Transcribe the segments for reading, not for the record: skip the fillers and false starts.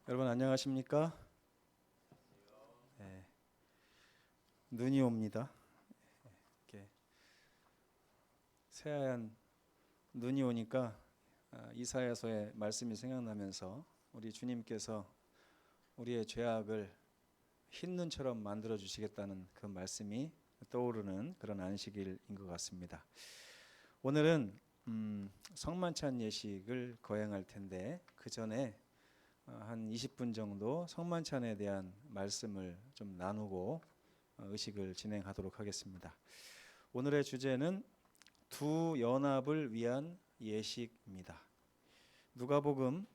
여러분 안녕하십니까? 네, 눈이 옵니다. 이렇게 새하얀 눈이 오니까 이사야서의 말씀이 생각나면서 우리 주님께서 우리의 죄악을 흰 눈처럼 만들어 주시겠다는 그 말씀이 떠오르는 그런 안식일인 것 같습니다. 오늘은 성만찬 예식을 거행할 텐데 그 전에 한 20분 정도 성만찬에 대한 말씀을 좀 나누고 의식을 진행하도록 하겠습니다. 오늘의 주제는 두 연합을 위한 예식입니다. 누가복음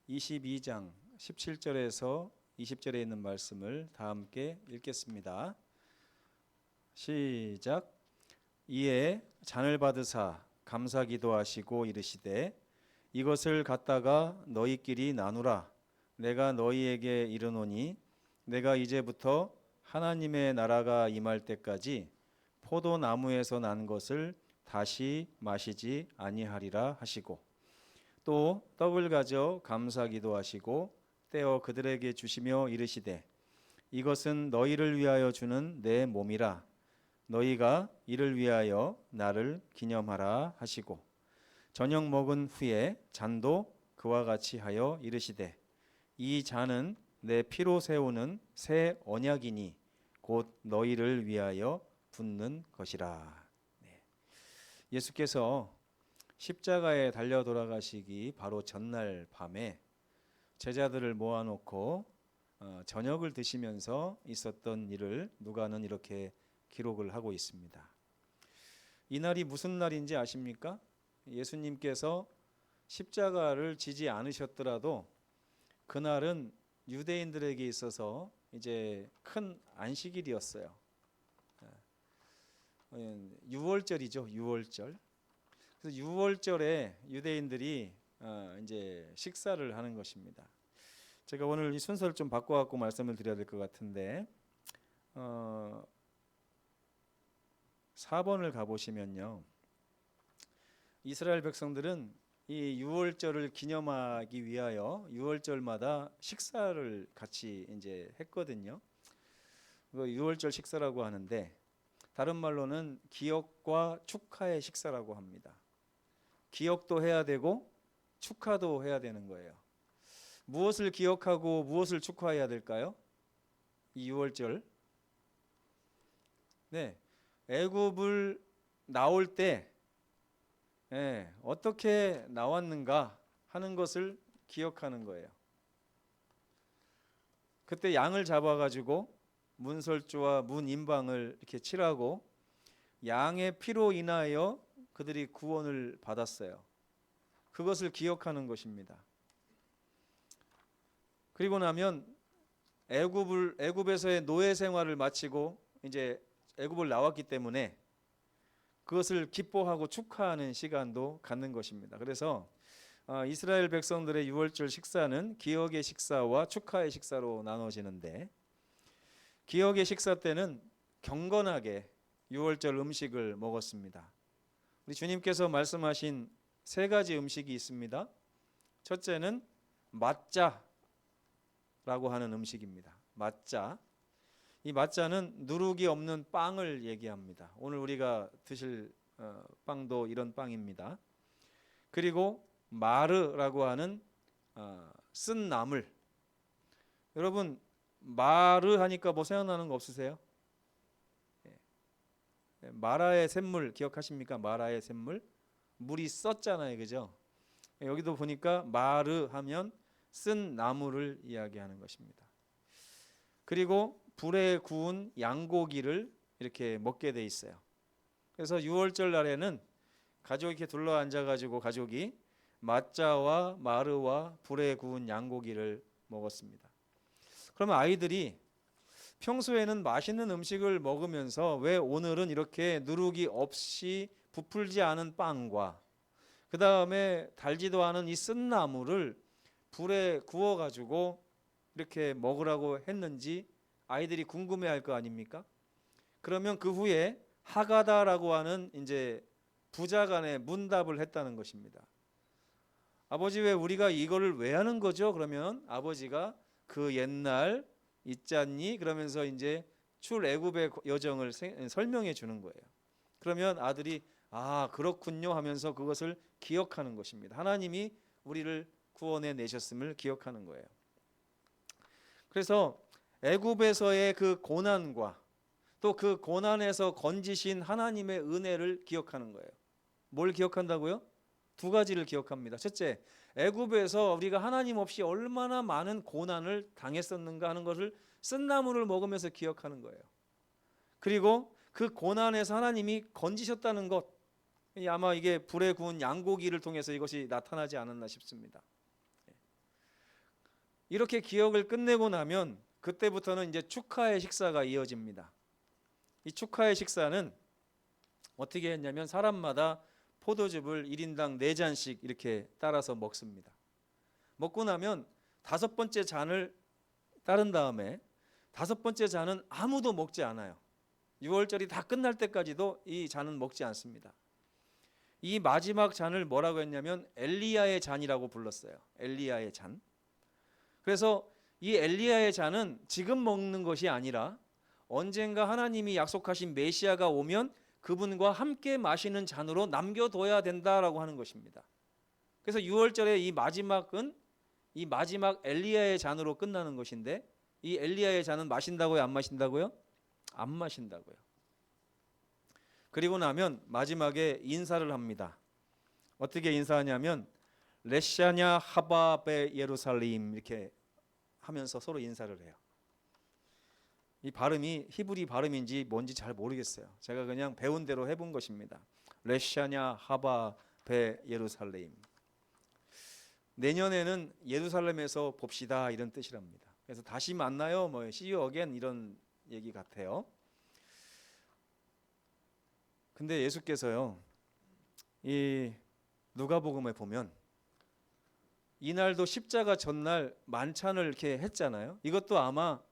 22장 17절에서 20절에 있는 말씀을 다 함께 읽겠습니다. 시작. 이에 잔을 받으사 감사 기도하시고 이르시되 이것을 갖다가 너희끼리 나누라. 내가 너희에게 이르노니 내가 이제부터 하나님의 나라가 임할 때까지 포도나무에서 난 것을 다시 마시지 아니하리라 하시고 또 떡을 가져 감사 기도하시고 떼어 그들에게 주시며 이르시되 이것은 너희를 위하여 주는 내 몸이라. 너희가 이를 위하여 나를 기념하라 하시고 저녁 먹은 후에 잔도 그와 같이 하여 이르시되 이 잔은 내 피로 세우는 새 언약이니 곧 너희를 위하여 붓는 것이라. 네. 예수께서 십자가에 달려 돌아가시기 바로 전날 밤에 제자들을 모아놓고 저녁을 드시면서 있었던 일을 누가는 이렇게 기록을 하고 있습니다. 이날이 무슨 날인지 아십니까? 예수님께서 십자가를 지지 않으셨더라도 그날은 유대인들에게 있어서 이제 큰 안식일이었어요. 6월절이죠. 6월절. 그래서 6월절에 유대인들이 이제 식사를 하는 것입니다. 제가 오늘 이 순서를 좀 바꿔갖고 말씀을 드려야 될 것 같은데 4번을 가보시면요. 이스라엘 백성들은 이 6월절을 기념하기 위하여 6월절마다 식사를 같이 이제 했거든요. 6월절 식사라고 하는데 다른 말로는 기억과 축하의 식사라고 합니다. 기억도 해야 되고 축하도 해야 되는 거예요. 무엇을 기억하고 무엇을 축하해야 될까요? 이 6월절. 네, 애굽을 나올 때 어떻게 나왔는가 하는 것을 기억하는 거예요. 그때 양을 잡아가지고 문설주와 문인방을 이렇게 칠하고 양의 피로 인하여 그들이 구원을 받았어요. 그것을 기억하는 것입니다. 그리고 나면 애굽에서의 노예 생활을 마치고 이제 애굽을 나왔기 때문에 그것을 기뻐하고 축하하는 시간도 갖는 것입니다. 그래서 이스라엘 백성들의 6월절 식사는 기억의 식사와 축하의 식사로 나눠지는데 기억의 식사 때는 경건하게 6월절 음식을 먹었습니다. 우리 주님께서 말씀하신 세 가지 음식이 있습니다. 첫째는 맞자라고 하는 음식입니다. 맞자. 이 맞자는 누룩이 없는 빵을 얘기합니다. 오늘 우리가 드실 빵도 이런 빵입니다. 그리고 마르라고 하는 쓴 나물. 여러분 마르 하니까 뭐 생각나는 거 없으세요? 마라의 샘물 기억하십니까? 마라의 샘물. 물이 썼잖아요. 그죠? 여기도 보니까 마르 하면 쓴 나물을 이야기하는 것입니다. 그리고 불에 구운 양고기를 이렇게 먹게 돼 있어요. 그래서 6월절 날에는 가족이 이렇게 둘러앉아 가지고 가족이 맞자와 마르와 불에 구운 양고기를 먹었습니다. 그러면 아이들이 평소에는 맛있는 음식을 먹으면서 왜 오늘은 이렇게 누룩이 없이 부풀지 않은 빵과 그 다음에 달지도 않은 이 쓴 나물을 불에 구워 가지고 이렇게 먹으라고 했는지 아이들이 궁금해할 거 아닙니까? 그러면 그 후에 하가다라고 하는 이제 부자간에 문답을 했다는 것입니다. 아버지 왜 우리가 이거를 왜 하는 거죠? 그러면 아버지가 그 옛날 있잖니 그러면서 이제 출애굽의 여정을 설명해 주는 거예요. 그러면 아들이 아 그렇군요 하면서 그것을 기억하는 것입니다. 하나님이 우리를 구원해 내셨음을 기억하는 거예요. 그래서 애굽에서의 그 고난과 또 그 고난에서 건지신 하나님의 은혜를 기억하는 거예요. 뭘 기억한다고요? 두 가지를 기억합니다. 첫째, 애굽에서 우리가 하나님 없이 얼마나 많은 고난을 당했었는가 하는 것을 쓴나물을 먹으면서 기억하는 거예요. 그리고 그 고난에서 하나님이 건지셨다는 것, 아마 이게 불에 구운 양고기를 통해서 이것이 나타나지 않았나 싶습니다. 이렇게 기억을 끝내고 나면 그때부터는 이제 축하의 식사가 이어집니다. 이 축하의 식사는 어떻게 했냐면 사람마다 포도즙을 1인당 4잔씩 이렇게 따라서 먹습니다. 먹고 나면 5번째 잔을 따른 다음에 5번째 잔은 아무도 먹지 않아요. 6월절이 다 끝날 때까지도 이 잔은 먹지 않습니다. 이 마지막 잔을 뭐라고 했냐면 엘리야의 잔이라고 불렀어요. 엘리야의 잔. 그래서 이 엘리야의 잔은 지금 먹는 것이 아니라 언젠가 하나님이 약속하신 메시아가 오면 그분과 함께 마시는 잔으로 남겨둬야 된다라고 하는 것입니다. 그래서 6월절의 이 마지막은 이 마지막 엘리야의 잔으로 끝나는 것인데 이 엘리야의 잔은 마신다고요? 안 마신다고요? 안 마신다고요. 그리고 나면 마지막에 인사를 합니다. 어떻게 인사하냐면 레샤냐 하바베 예루살렘 이렇게 하면서 서로 인사를 해요. 이 발음이 히브리 발음인지 뭔지 잘 모르겠어요. 제가 그냥 배운 대로 해본 것입니다. 레샤냐 하바베 예루살렘. 내년에는 예루살렘에서 봅시다 이런 뜻이랍니다. 그래서 다시 만나요, 뭐 see you again 이런 얘기 같아요. 근데 예수께서요, 이 누가복음에 보면 이날도 십자가 전날 만찬을 이렇게 했잖아요. 이것도 아마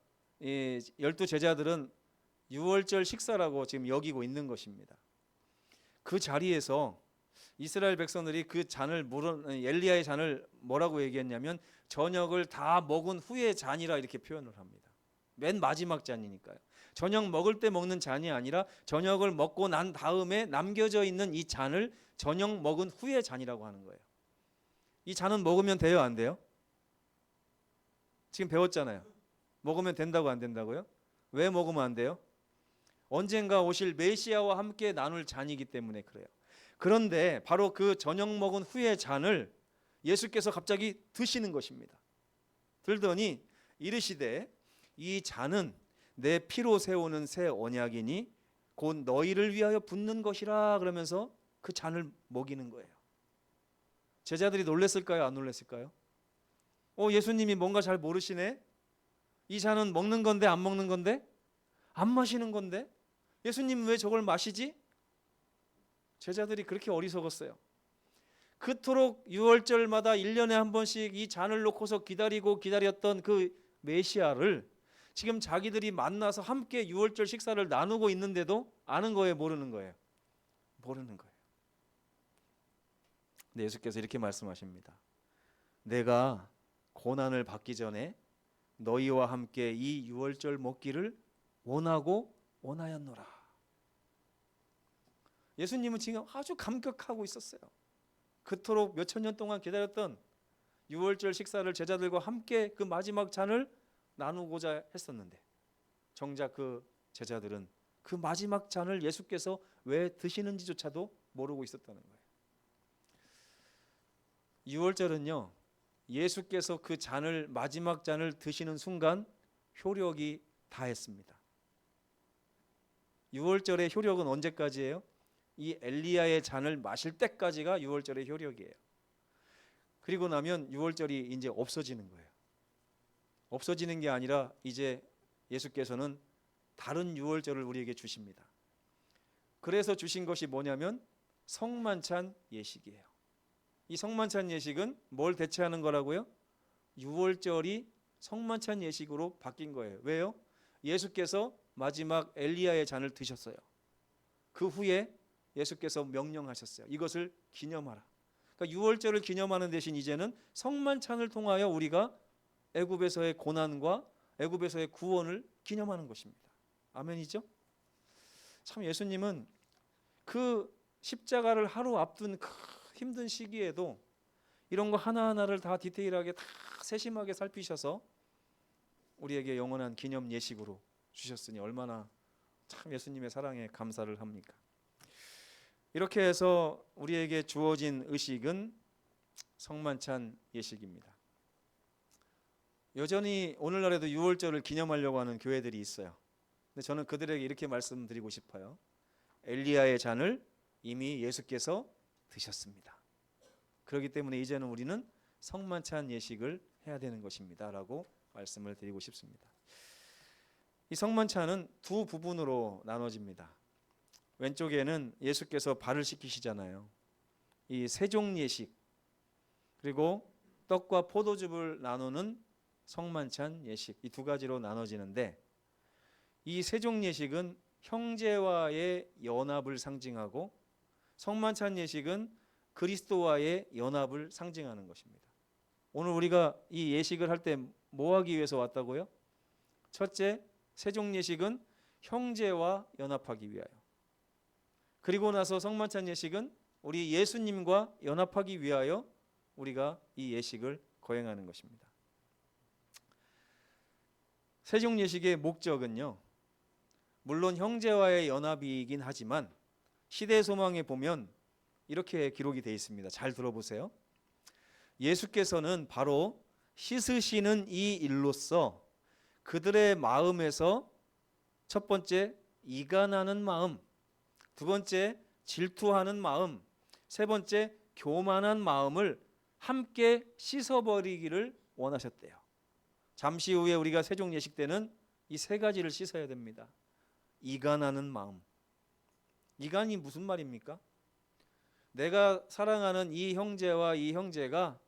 이 12 제자들은 6월절 식사라고 지금 여기고 있는 것입니다. 그 자리에서 이스라엘 백성들이 그 잔을 엘리야의 잔을 뭐라고 얘기했냐면 저녁을 다 먹은 후의 잔이라 이렇게 표현을 합니다. 맨 마지막 잔이니까요. 저녁 먹을 때 먹는 잔이 아니라 저녁을 먹고 난 다음에 남겨져 있는 이 잔을 저녁 먹은 후의 잔이라고 하는 거예요. 이 잔은 먹으면 돼요, 안 돼요? 지금 배웠잖아요. 먹으면 된다고 안 된다고요? 왜 먹으면 안 돼요? 언젠가 오실 메시아와 함께 나눌 잔이기 때문에 그래요. 그런데 바로 그 저녁 먹은 후의 잔을 예수께서 갑자기 드시는 것입니다. 들더니 이르시되 이 잔은 내 피로 세우는 새 언약이니 곧 너희를 위하여 붓는 것이라 그러면서 그 잔을 먹이는 거예요. 제자들이 놀랬을까요? 안 놀랬을까요? 예수님이 뭔가 잘 모르시네? 이 잔은 먹는 건데 안 먹는 건데? 안 마시는 건데? 예수님 왜 저걸 마시지? 제자들이 그렇게 어리석었어요. 그토록 6월절마다 1년에 한 번씩 이 잔을 놓고서 기다렸던 그 메시아를 지금 자기들이 만나서 함께 6월절 식사를 나누고 있는데도 아는 거예요, 모르는 거예요? 모르는 거예요. 근데 예수께서 이렇게 말씀하십니다. 내가 고난을 받기 전에 너희와 함께 이 6월절 먹기를 원하였노라. 예수님은 지금 아주 감격하고 있었어요. 그토록 몇천 년 동안 기다렸던 6월절 식사를 제자들과 함께 그 마지막 잔을 나누고자 했었는데 정작 그 제자들은 그 마지막 잔을 예수께서 왜 드시는지조차도 모르고 있었다는 거예요. 6월절은요, 예수께서 그 잔을 마지막 잔을 드시는 순간 효력이 다했습니다. 6월절의 효력은 언제까지예요? 이 엘리야의 잔을 마실 때까지가 6월절의 효력이에요. 그리고 나면 6월절이 이제 없어지는 거예요. 없어지는 게 아니라 이제 예수께서는 다른 6월절을 우리에게 주십니다. 그래서 주신 것이 뭐냐면 성만찬 예식이에요. 이 성만찬 예식은 뭘 대체하는 거라고요? 6월절이 성만찬 예식으로 바뀐 거예요. 왜요? 예수께서 마지막 엘리야의 잔을 드셨어요. 그 후에 예수께서 명령하셨어요. 이것을 기념하라. 그러니까 유월절을 기념하는 대신 이제는 성만찬을 통하여 우리가 애굽에서의 고난과 애굽에서의 구원을 기념하는 것입니다. 아멘이죠? 참 예수님은 그 십자가를 하루 앞둔 그 힘든 시기에도 이런 거 하나하나를 다 디테일하게 다 세심하게 살피셔서 우리에게 영원한 기념 예식으로 주셨으니 얼마나 참 예수님의 사랑에 감사를 합니까? 이렇게 해서 우리에게 주어진 의식은 성만찬 예식입니다. 여전히 오늘날에도 유월절을 기념하려고 하는 교회들이 있어요. 근데 저는 그들에게 이렇게 말씀드리고 싶어요. 엘리야의 잔을 이미 예수께서 드셨습니다. 그렇기 때문에 이제는 우리는 성만찬 예식을 해야 되는 것입니다 라고 말씀을 드리고 싶습니다. 이 성만찬은 두 부분으로 나눠집니다. 왼쪽에는 예수께서 발을 씻기시잖아요. 이 세종 예식, 그리고 떡과 포도즙을 나누는 성만찬 예식, 이 두 가지로 나눠지는데, 이 세종 예식은 형제와의 연합을 상징하고 성만찬 예식은 그리스도와의 연합을 상징하는 것입니다. 오늘 우리가 이 예식을 할 때 뭐 하기 위해서 왔다고요? 첫째, 세종 예식은 형제와 연합하기 위하여. 그리고 나서 성만찬 예식은 우리 예수님과 연합하기 위하여 우리가 이 예식을 거행하는 것입니다. 세종 예식의 목적은요, 물론 형제와의 연합이긴 하지만 시대 소망에 보면 이렇게 기록이 되어 있습니다. 잘 들어보세요. 예수께서는 바로 씻으시는 이 일로써 그들의 마음에서 첫 번째 이간하는 마음, 두 번째 질투하는 마음, 세 번째 교만한 마음을 함께 씻어버리기를 원하셨대요. 잠시 후에 우리가 세종 예식 때는 이 세 가지를 씻어야 됩니다. 이간하는 마음. 이간이 무슨 말입니까? 내가 사랑하는 이 형제와 이 형제가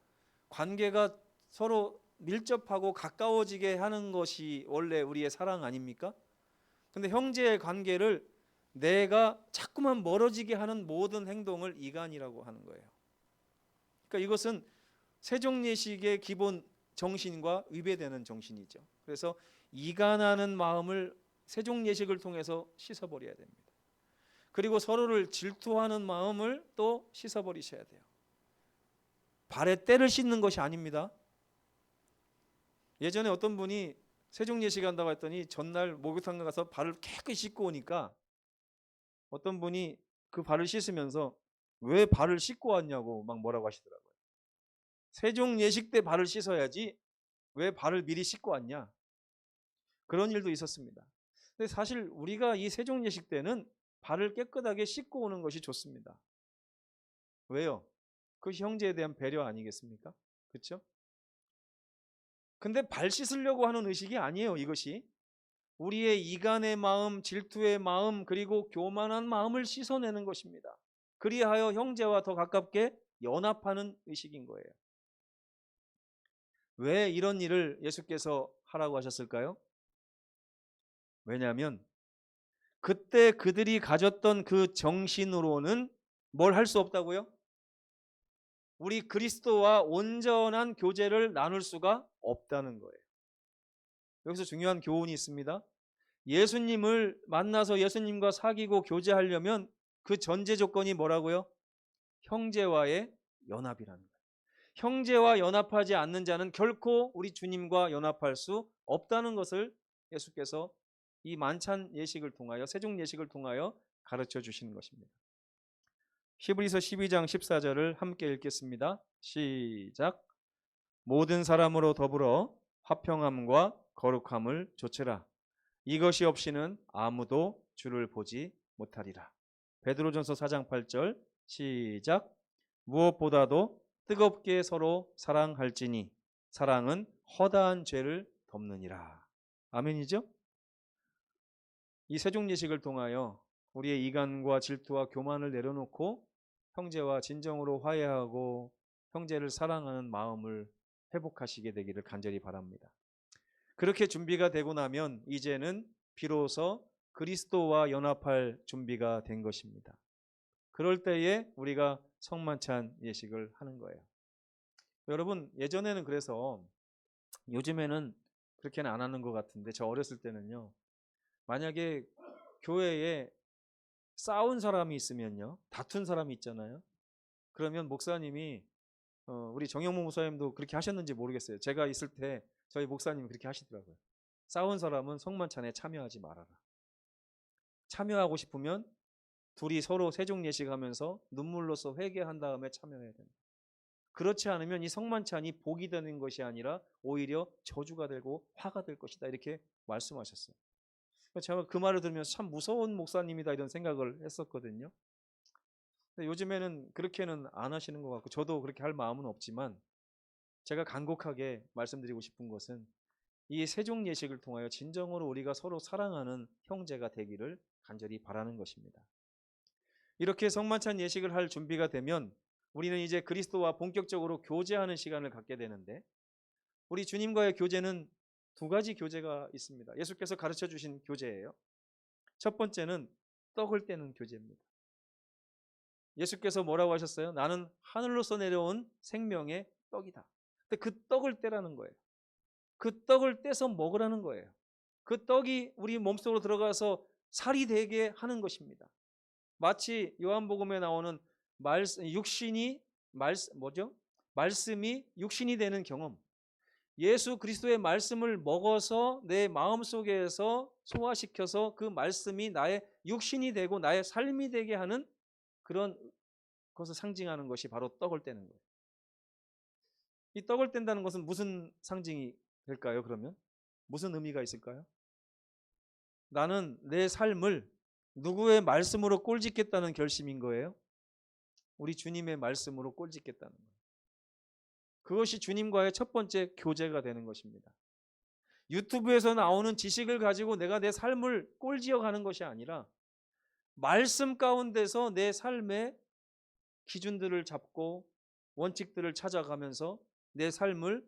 관계가 서로 밀접하고 가까워지게 하는 것이 원래 우리의 사랑 아닙니까? 근데 형제의 관계를 내가 자꾸만 멀어지게 하는 모든 행동을 이간이라고 하는 거예요. 그러니까 이것은 세종 예식의 기본 정신과 위배되는 정신이죠. 그래서 이간하는 마음을 세종 예식을 통해서 씻어버려야 됩니다. 그리고 서로를 질투하는 마음을 또 씻어버리셔야 돼요. 발에 때를 씻는 것이 아닙니다. 예전에 어떤 분이 세종 예식 한다고 했더니 전날 목욕탕 가서 발을 깨끗이 씻고 오니까 어떤 분이 그 발을 씻으면서 왜 발을 씻고 왔냐고 막 뭐라고 하시더라고요. 세종 예식 때 발을 씻어야지 왜 발을 미리 씻고 왔냐. 그런 일도 있었습니다. 근데 사실 우리가 이 세종 예식 때는 발을 깨끗하게 씻고 오는 것이 좋습니다. 왜요? 그것이 형제에 대한 배려 아니겠습니까? 그렇죠? 근데 발 씻으려고 하는 의식이 아니에요. 이것이 우리의 이간의 마음, 질투의 마음, 그리고 교만한 마음을 씻어내는 것입니다. 그리하여 형제와 더 가깝게 연합하는 의식인 거예요. 왜 이런 일을 예수께서 하라고 하셨을까요? 왜냐하면 그때 그들이 가졌던 그 정신으로는 뭘 할 수 없다고요? 우리 그리스도와 온전한 교제를 나눌 수가 없다는 거예요. 여기서 중요한 교훈이 있습니다. 예수님을 만나서 예수님과 사귀고 교제하려면 그 전제 조건이 뭐라고요? 형제와의 연합이라는 거예요. 형제와 연합하지 않는 자는 결코 우리 주님과 연합할 수 없다는 것을 예수께서 이 만찬 예식을 통하여, 세종 예식을 통하여 가르쳐 주시는 것입니다. 히브리서 12장 14절을 함께 읽겠습니다. 시작. 모든 사람으로 더불어 화평함과 거룩함을 조치라. 이것이 없이는 아무도 주를 보지 못하리라. 베드로전서 4장 8절 시작. 무엇보다도 뜨겁게 서로 사랑할지니 사랑은 허다한 죄를 덮느니라. 아멘이죠? 이 세종 예식을 통하여 우리의 이간과 질투와 교만을 내려놓고 형제와 진정으로 화해하고 형제를 사랑하는 마음을 회복하시게 되기를 간절히 바랍니다. 그렇게 준비가 되고 나면 이제는 비로소 그리스도와 연합할 준비가 된 것입니다. 그럴 때에 우리가 성만찬 예식을 하는 거예요. 여러분, 예전에는 그래서, 요즘에는 그렇게는 안 하는 것 같은데, 저 어렸을 때는요, 만약에 교회에 싸운 사람이 있으면요, 다툰 사람이 있잖아요. 그러면 목사님이, 우리 정영모 목사님도 그렇게 하셨는지 모르겠어요. 제가 있을 때 저희 목사님이 그렇게 하시더라고요. 싸운 사람은 성만찬에 참여하지 말아라. 참여하고 싶으면 둘이 서로 세종 예식하면서 눈물로써 회개한 다음에 참여해야 된다. 그렇지 않으면 이 성만찬이 복이 되는 것이 아니라 오히려 저주가 되고 화가 될 것이다. 이렇게 말씀하셨어요. 제가 그 말을 들으면서 참 무서운 목사님이다 이런 생각을 했었거든요. 근데 요즘에는 그렇게는 안 하시는 것 같고 저도 그렇게 할 마음은 없지만 제가 간곡하게 말씀드리고 싶은 것은 이 세종 예식을 통하여 진정으로 우리가 서로 사랑하는 형제가 되기를 간절히 바라는 것입니다. 이렇게 성만찬 예식을 할 준비가 되면 우리는 이제 그리스도와 본격적으로 교제하는 시간을 갖게 되는데 우리 주님과의 교제는 두 가지 교제가 있습니다. 예수께서 가르쳐 주신 교제예요. 첫 번째는 떡을 떼는 교제입니다. 예수께서 뭐라고 하셨어요? 나는 하늘로서 내려온 생명의 떡이다. 근데 그 떡을 떼라는 거예요. 그 떡을 떼서 먹으라는 거예요. 그 떡이 우리 몸속으로 들어가서 살이 되게 하는 것입니다. 마치 요한복음에 나오는 말씀이 육신이 되는 경험. 예수 그리스도의 말씀을 먹어서 내 마음속에서 소화시켜서 그 말씀이 나의 육신이 되고 나의 삶이 되게 하는 그런 것을 상징하는 것이 바로 떡을 떼는 거예요. 이 떡을 뗀다는 것은 무슨 상징이 될까요? 그러면 무슨 의미가 있을까요? 나는 내 삶을 누구의 말씀으로 꼴짓겠다는 결심인 거예요? 우리 주님의 말씀으로 꼴짓겠다는 거예요. 그것이 주님과의 첫 번째 교제가 되는 것입니다. 유튜브에서 나오는 지식을 가지고 내가 내 삶을 꼴지어가는 것이 아니라 말씀 가운데서 내 삶의 기준들을 잡고 원칙들을 찾아가면서 내 삶을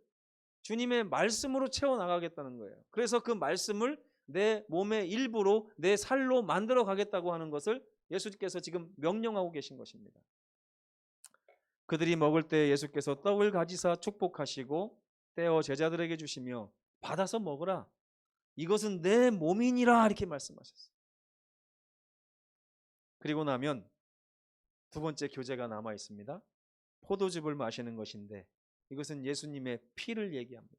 주님의 말씀으로 채워나가겠다는 거예요. 그래서 그 말씀을 내 몸의 일부로 내 살로 만들어 가겠다고 하는 것을 예수께서 지금 명령하고 계신 것입니다. 그들이 먹을 때 예수께서 떡을 가지사 축복하시고 떼어 제자들에게 주시며 받아서 먹으라. 이것은 내 몸이니라 이렇게 말씀하셨어요. 그리고 나면 두 번째 교제가 남아 있습니다. 포도즙을 마시는 것인데 이것은 예수님의 피를 얘기합니다.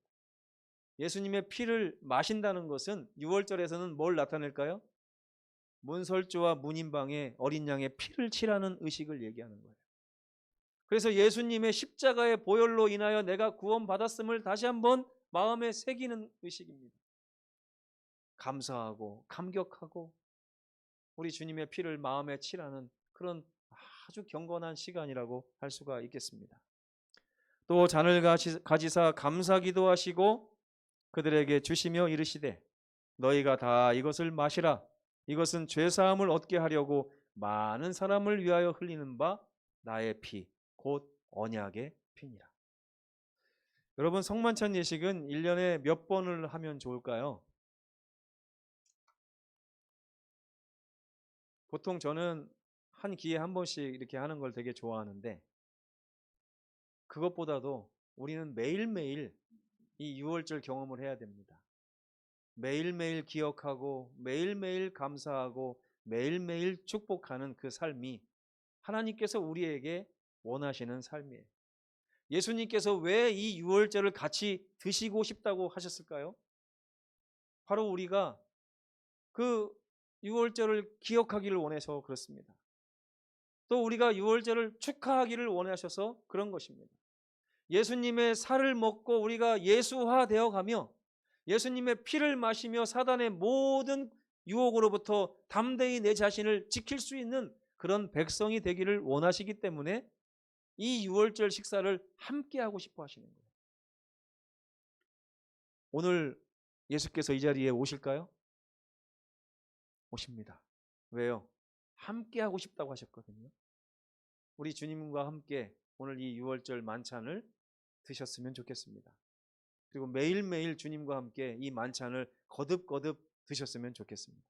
예수님의 피를 마신다는 것은 6월절에서는 뭘 나타낼까요? 문설주와 문인방에 어린 양의 피를 칠하는 의식을 얘기하는 거예요. 그래서 예수님의 십자가의 보혈로 인하여 내가 구원받았음을 다시 한번 마음에 새기는 의식입니다. 감사하고 감격하고 우리 주님의 피를 마음에 칠하는 그런 아주 경건한 시간이라고 할 수가 있겠습니다. 또 잔을 가지사 감사 기도하시고 그들에게 주시며 이르시되 너희가 다 이것을 마시라. 이것은 죄사함을 얻게 하려고 많은 사람을 위하여 흘리는 바 나의 피 곧 언약의 피니라. 여러분 성만찬 예식은 1년에 몇 번을 하면 좋을까요? 보통 저는 한 기회에 한 번씩 이렇게 하는 걸 되게 좋아하는데 그것보다도 우리는 매일매일 이 6월절 경험을 해야 됩니다. 매일매일 기억하고 매일매일 감사하고 매일매일 축복하는 그 삶이 하나님께서 우리에게 원하시는 삶이에요. 예수님께서 왜 이 6월절을 같이 드시고 싶다고 하셨을까요? 바로 우리가 그 6월절을 기억하기를 원해서 그렇습니다. 또 우리가 6월절을 축하하기를 원하셔서 그런 것입니다. 예수님의 살을 먹고 우리가 예수화되어 가며 예수님의 피를 마시며 사단의 모든 유혹으로부터 담대히 내 자신을 지킬 수 있는 그런 백성이 되기를 원하시기 때문에 이 6월절 식사를 함께 하고 싶어 하시는 거예요. 오늘 예수께서 이 자리에 오실까요? 오십니다. 왜요? 함께 하고 싶다고 하셨거든요. 우리 주님과 함께 오늘 이 6월절 만찬을 드셨으면 좋겠습니다. 그리고 매일매일 주님과 함께 이 만찬을 거듭거듭 드셨으면 좋겠습니다.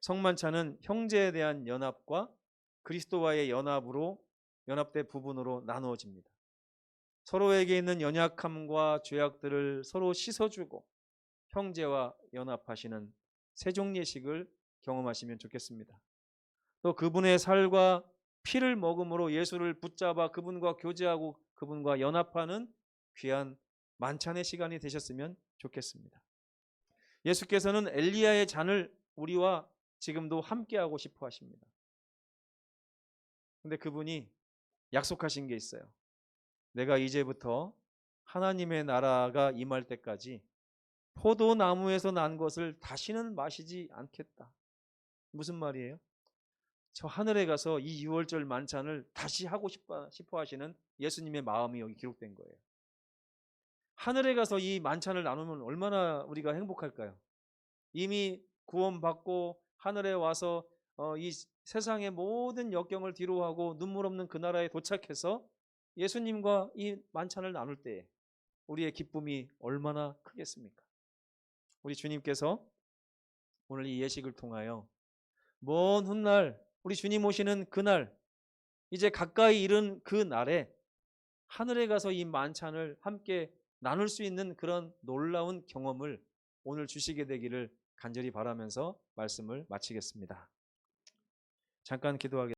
성만찬은 형제에 대한 연합과 그리스도와의 연합으로 연합대 부분으로 나누어집니다. 서로에게 있는 연약함과 죄악들을 서로 씻어주고 형제와 연합하시는 세종 예식을 경험하시면 좋겠습니다. 또 그분의 살과 피를 먹음으로 예수를 붙잡아 그분과 교제하고 그분과 연합하는 귀한 만찬의 시간이 되셨으면 좋겠습니다. 예수께서는 엘리야의 잔을 우리와 지금도 함께하고 싶어 하십니다. 근데 그분이 약속하신 게 있어요. 내가 이제부터 하나님의 나라가 임할 때까지 포도나무에서 난 것을 다시는 마시지 않겠다. 무슨 말이에요? 저 하늘에 가서 이 6월절 만찬을 다시 하고 싶어 하시는 예수님의 마음이 여기 기록된 거예요. 하늘에 가서 이 만찬을 나누면 얼마나 우리가 행복할까요? 이미 구원받고 하늘에 와서 이 세상의 모든 역경을 뒤로하고 눈물 없는 그 나라에 도착해서 예수님과 이 만찬을 나눌 때 우리의 기쁨이 얼마나 크겠습니까? 우리 주님께서 오늘 이 예식을 통하여 먼 훗날 우리 주님 오시는 그날, 이제 가까이 이른 그 날에 하늘에 가서 이 만찬을 함께 나눌 수 있는 그런 놀라운 경험을 오늘 주시게 되기를 간절히 바라면서 말씀을 마치겠습니다. 잠깐 기도하겠습니다.